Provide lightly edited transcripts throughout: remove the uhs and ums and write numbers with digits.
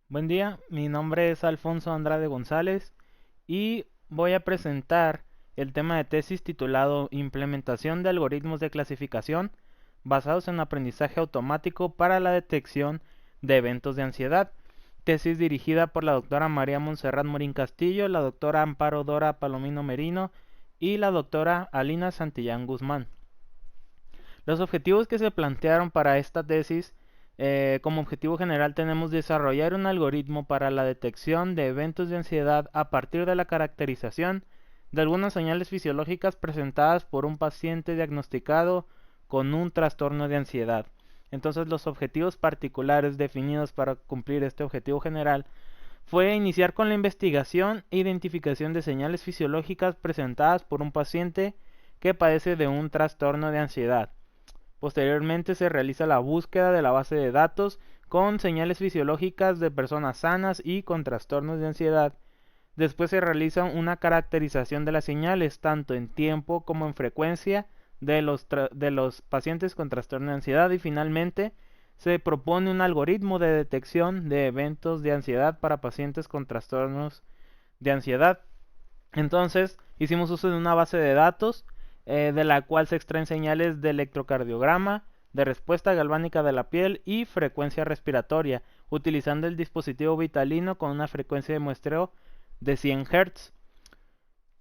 Buen día, mi nombre es Alfonso Andrade González y voy a presentar el tema de tesis titulado Implementación de algoritmos de clasificación basados en aprendizaje automático para la detección de eventos de ansiedad. Tesis dirigida por la doctora María Montserrat Morín Castillo, la doctora Amparo Dora Palomino Merino y la doctora Alina Santillán Guzmán. Los objetivos que se plantearon para esta tesis, como objetivo general tenemos desarrollar un algoritmo para la detección de eventos de ansiedad a partir de la caracterización de algunas señales fisiológicas presentadas por un paciente diagnosticado con un trastorno de ansiedad. Entonces los objetivos particulares definidos para cumplir este objetivo general fue iniciar con la investigación e identificación de señales fisiológicas presentadas por un paciente que padece de un trastorno de ansiedad. Posteriormente se realiza la búsqueda de la base de datos con señales fisiológicas de personas sanas y con trastornos de ansiedad. Después se realiza una caracterización de las señales, tanto en tiempo como en frecuencia, de los pacientes con trastorno de ansiedad. Y finalmente se propone un algoritmo de detección de eventos de ansiedad para pacientes con trastornos de ansiedad. Entonces hicimos uso de una base de datos de la cual se extraen señales de electrocardiograma, de respuesta galvánica de la piel y frecuencia respiratoria, utilizando el dispositivo Vitalino con una frecuencia de muestreo de 100 Hz.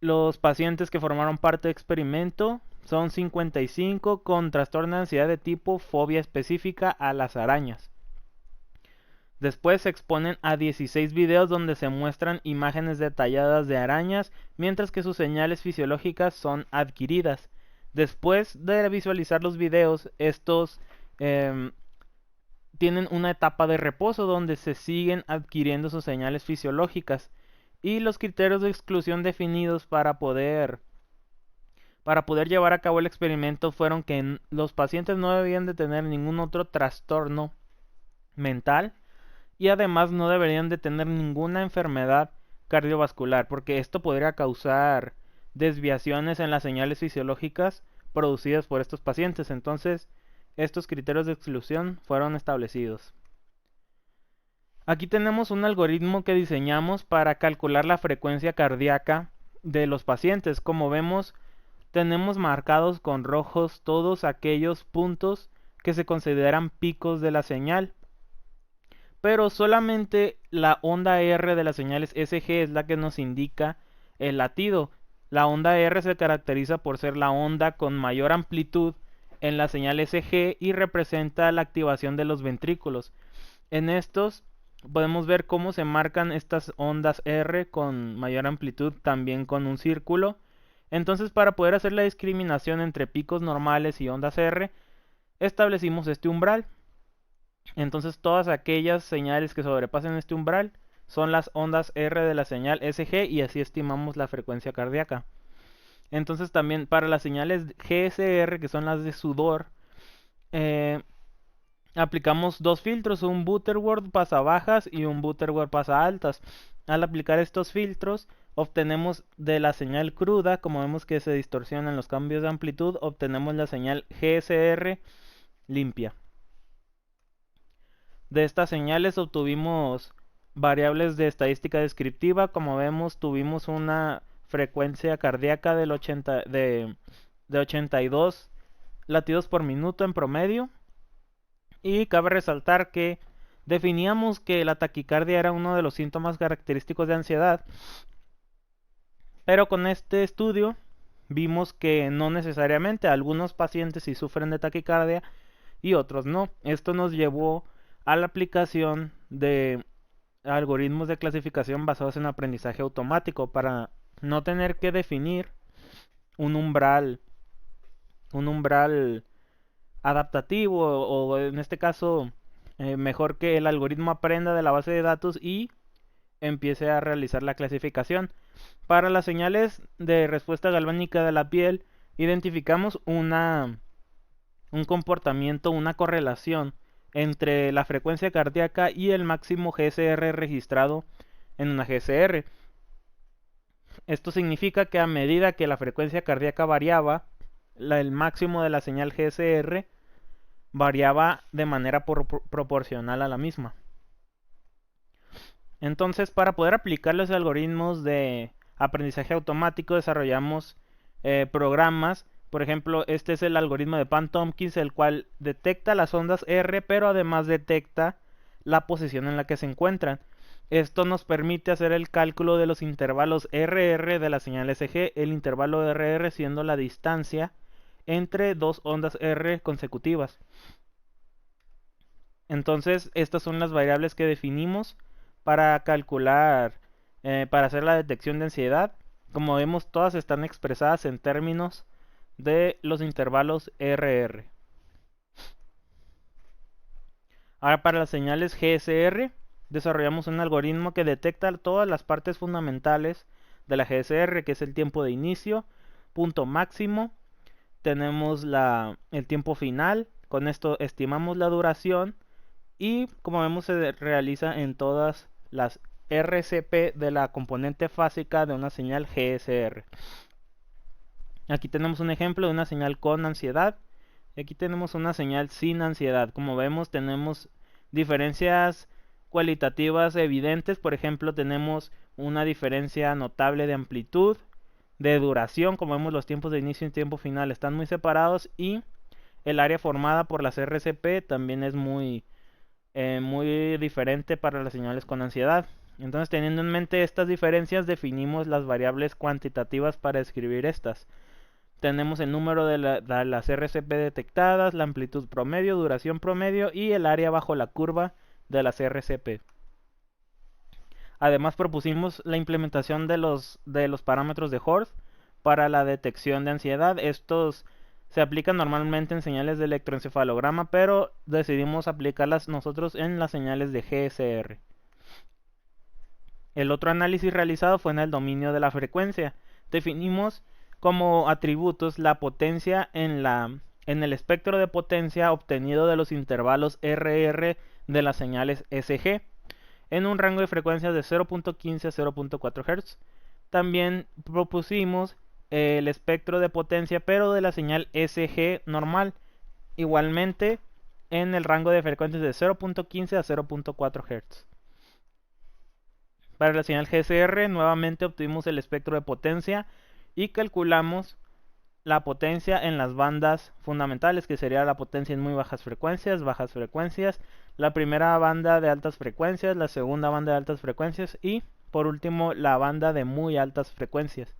Los pacientes que formaron parte del experimento son 55 con trastorno de ansiedad de tipo fobia específica a las arañas. Después se exponen a 16 videos donde se muestran imágenes detalladas de arañas, mientras que sus señales fisiológicas son adquiridas. Después de visualizar los videos, estos tienen una etapa de reposo donde se siguen adquiriendo sus señales fisiológicas. Y los criterios de exclusión definidos para poder llevar a cabo el experimento fueron que los pacientes no debían de tener ningún otro trastorno mental y además no deberían de tener ninguna enfermedad cardiovascular, porque esto podría causar desviaciones en las señales fisiológicas producidas por estos pacientes. Entonces, estos criterios de exclusión fueron establecidos. Aquí tenemos un algoritmo que diseñamos para calcular la frecuencia cardíaca de los pacientes. Como vemos, tenemos marcados con rojos todos aquellos puntos que se consideran picos de la señal, pero solamente la onda R de las señales SG es la que nos indica el latido. La onda R se caracteriza por ser la onda con mayor amplitud en la señal SG y representa la activación de los ventrículos. En estos podemos ver cómo se marcan estas ondas R con mayor amplitud también con un círculo. Entonces, para poder hacer la discriminación entre picos normales y ondas R, establecimos este umbral. Entonces todas aquellas señales que sobrepasen este umbral son las ondas R de la señal SG y así estimamos la frecuencia cardíaca. Entonces también para las señales GSR, que son las de sudor, aplicamos dos filtros, un Butterworth pasa bajas y un Butterworth pasa altas. Al aplicar estos filtros obtenemos de la señal cruda, como vemos que se distorsionan los cambios de amplitud, obtenemos la señal GSR limpia. De estas señales obtuvimos variables de estadística descriptiva. Como vemos, tuvimos una frecuencia cardíaca de 82 latidos por minuto en promedio. Y cabe resaltar que definíamos que la taquicardia era uno de los síntomas característicos de ansiedad, pero con este estudio vimos que no necesariamente. Algunos pacientes sí sufren de taquicardia y otros no. Esto nos llevó a la aplicación de algoritmos de clasificación basados en aprendizaje automático para no tener que definir un umbral adaptativo, o en este caso mejor que el algoritmo aprenda de la base de datos y empiece a realizar la clasificación. Para las señales de respuesta galvánica de la piel identificamos un comportamiento, una correlación entre la frecuencia cardíaca y el máximo GSR registrado en una GSR. Esto significa que a medida que la frecuencia cardíaca variaba, el máximo de la señal GSR variaba de manera proporcional a la misma. Entonces, para poder aplicar los algoritmos de aprendizaje automático, desarrollamos programas. Por ejemplo, este es el algoritmo de Pan-Tompkins, el cual detecta las ondas R, pero además detecta la posición en la que se encuentran. Esto nos permite hacer el cálculo de los intervalos RR de la señal SG, el intervalo RR siendo la distancia entre dos ondas R consecutivas. Entonces, estas son las variables que definimos para calcular, para hacer la detección de ansiedad. Como vemos, todas están expresadas en términos de los intervalos RR. Ahora, para las señales GSR, desarrollamos un algoritmo que detecta todas las partes fundamentales de la GSR, que es el tiempo de inicio, punto máximo, tenemos el tiempo final, con esto estimamos la duración y como vemos se realiza en todas las RCP de la componente fásica de una señal GSR. Aquí tenemos un ejemplo de una señal con ansiedad. Aquí tenemos una señal sin ansiedad. Como vemos, tenemos diferencias cualitativas evidentes. Por ejemplo, tenemos una diferencia notable de amplitud, de duración. Como vemos, los tiempos de inicio y tiempo final están muy separados. Y el área formada por las RCP también es muy diferente para las señales con ansiedad. Entonces, teniendo en mente estas diferencias, definimos las variables cuantitativas para describir estas. Tenemos el número de las RCP detectadas, la amplitud promedio, duración promedio y el área bajo la curva de las RCP. Además propusimos la implementación de los parámetros de Horst para la detección de ansiedad. Estos se aplican normalmente en señales de electroencefalograma, pero decidimos aplicarlas nosotros en las señales de GSR. El otro análisis realizado fue en el dominio de la frecuencia. Definimos como atributos la potencia en el espectro de potencia obtenido de los intervalos RR de las señales SG en un rango de frecuencias de 0.15 a 0.4 Hz. También propusimos el espectro de potencia pero de la señal SG normal, igualmente en el rango de frecuencias de 0.15 a 0.4 Hz. Para la señal GSR nuevamente obtuvimos el espectro de potencia y calculamos la potencia en las bandas fundamentales, que sería la potencia en muy bajas frecuencias, la primera banda de altas frecuencias, la segunda banda de altas frecuencias y por último la banda de muy altas frecuencias.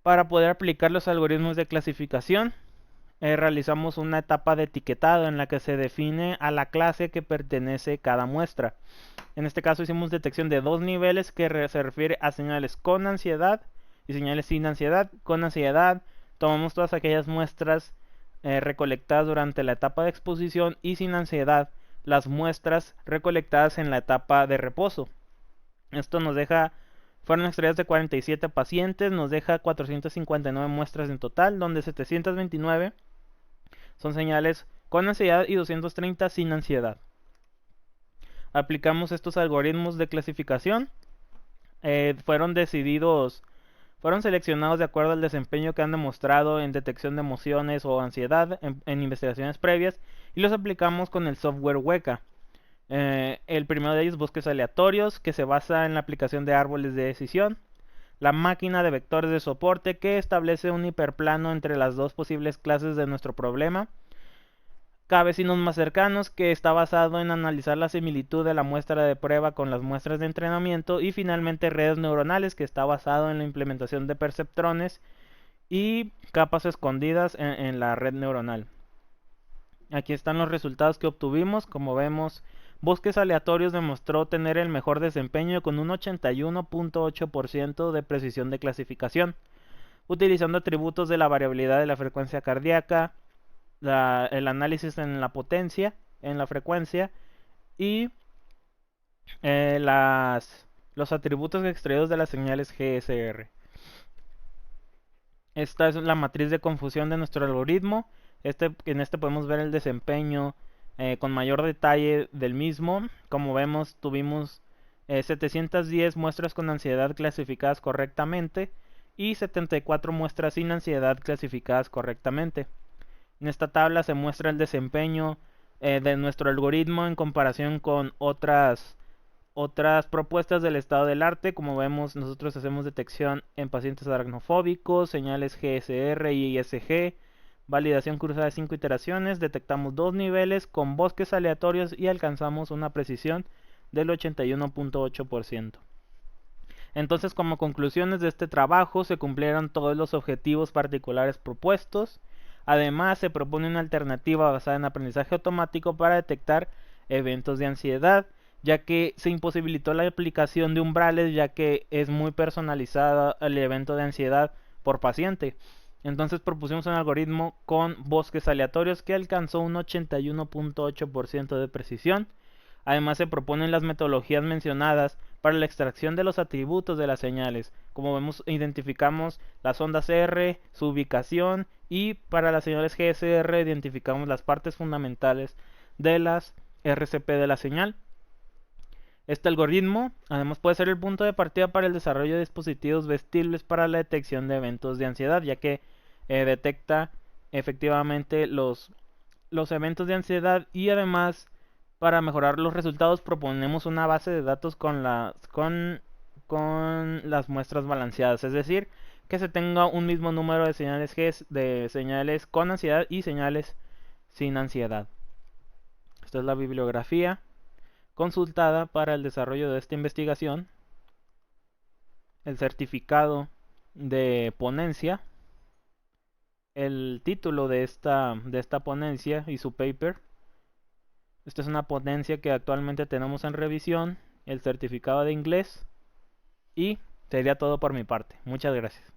Para poder aplicar los algoritmos de clasificación, realizamos una etapa de etiquetado en la que se define a la clase que pertenece cada muestra. En este caso hicimos detección de dos niveles que se refiere a señales con ansiedad y señales sin ansiedad. Con ansiedad tomamos todas aquellas muestras recolectadas durante la etapa de exposición y sin ansiedad las muestras recolectadas en la etapa de reposo. Esto nos deja, fueron extraídas de 47 pacientes, nos deja 459 muestras en total, donde 729 son señales con ansiedad y 230 sin ansiedad. Aplicamos estos algoritmos de clasificación. Fueron seleccionados de acuerdo al desempeño que han demostrado en detección de emociones o ansiedad en investigaciones previas y los aplicamos con el software Weka. El primero de ellos, bosques aleatorios, que se basa en la aplicación de árboles de decisión. La máquina de vectores de soporte, que establece un hiperplano entre las dos posibles clases de nuestro problema. K-vecinos más cercanos, que está basado en analizar la similitud de la muestra de prueba con las muestras de entrenamiento. Y finalmente redes neuronales, que está basado en la implementación de perceptrones y capas escondidas en la red neuronal. Aquí están los resultados que obtuvimos. Como vemos, bosques aleatorios demostró tener el mejor desempeño con un 81.8% de precisión de clasificación, utilizando atributos de la variabilidad de la frecuencia cardíaca, el análisis en la potencia, en la frecuencia y los atributos extraídos de las señales GSR. Esta es la matriz de confusión de nuestro algoritmo. En este podemos ver el desempeño con mayor detalle del mismo. Como vemos, tuvimos 710 muestras con ansiedad clasificadas correctamente y 74 muestras sin ansiedad clasificadas correctamente. En esta tabla se muestra el desempeño de nuestro algoritmo en comparación con otras propuestas del estado del arte. Como vemos, nosotros hacemos detección en pacientes aracnofóbicos, señales GSR y ISG, validación cruzada de 5 iteraciones, detectamos 2 niveles con bosques aleatorios y alcanzamos una precisión del 81.8%. Entonces, como conclusiones de este trabajo, se cumplieron todos los objetivos particulares propuestos. Además, se propone una alternativa basada en aprendizaje automático para detectar eventos de ansiedad, ya que se imposibilitó la aplicación de umbrales, ya que es muy personalizado el evento de ansiedad por paciente. Entonces propusimos un algoritmo con bosques aleatorios que alcanzó un 81.8% de precisión. Además se proponen las metodologías mencionadas para la extracción de los atributos de las señales. Como vemos, identificamos las ondas R, su ubicación, y para las señales GSR identificamos las partes fundamentales de las RCP de la señal. Este algoritmo además puede ser el punto de partida para el desarrollo de dispositivos vestibles para la detección de eventos de ansiedad, ya que detecta efectivamente los eventos de ansiedad. Y además, para mejorar los resultados, proponemos una base de datos con las muestras balanceadas, es decir, que se tenga un mismo número de señales de señales con ansiedad y señales sin ansiedad. Esta es la bibliografía consultada para el desarrollo de esta investigación, el certificado de ponencia, el título de esta ponencia y su paper. Esta es una ponencia que actualmente tenemos en revisión, el certificado de inglés, y sería todo por mi parte. Muchas gracias.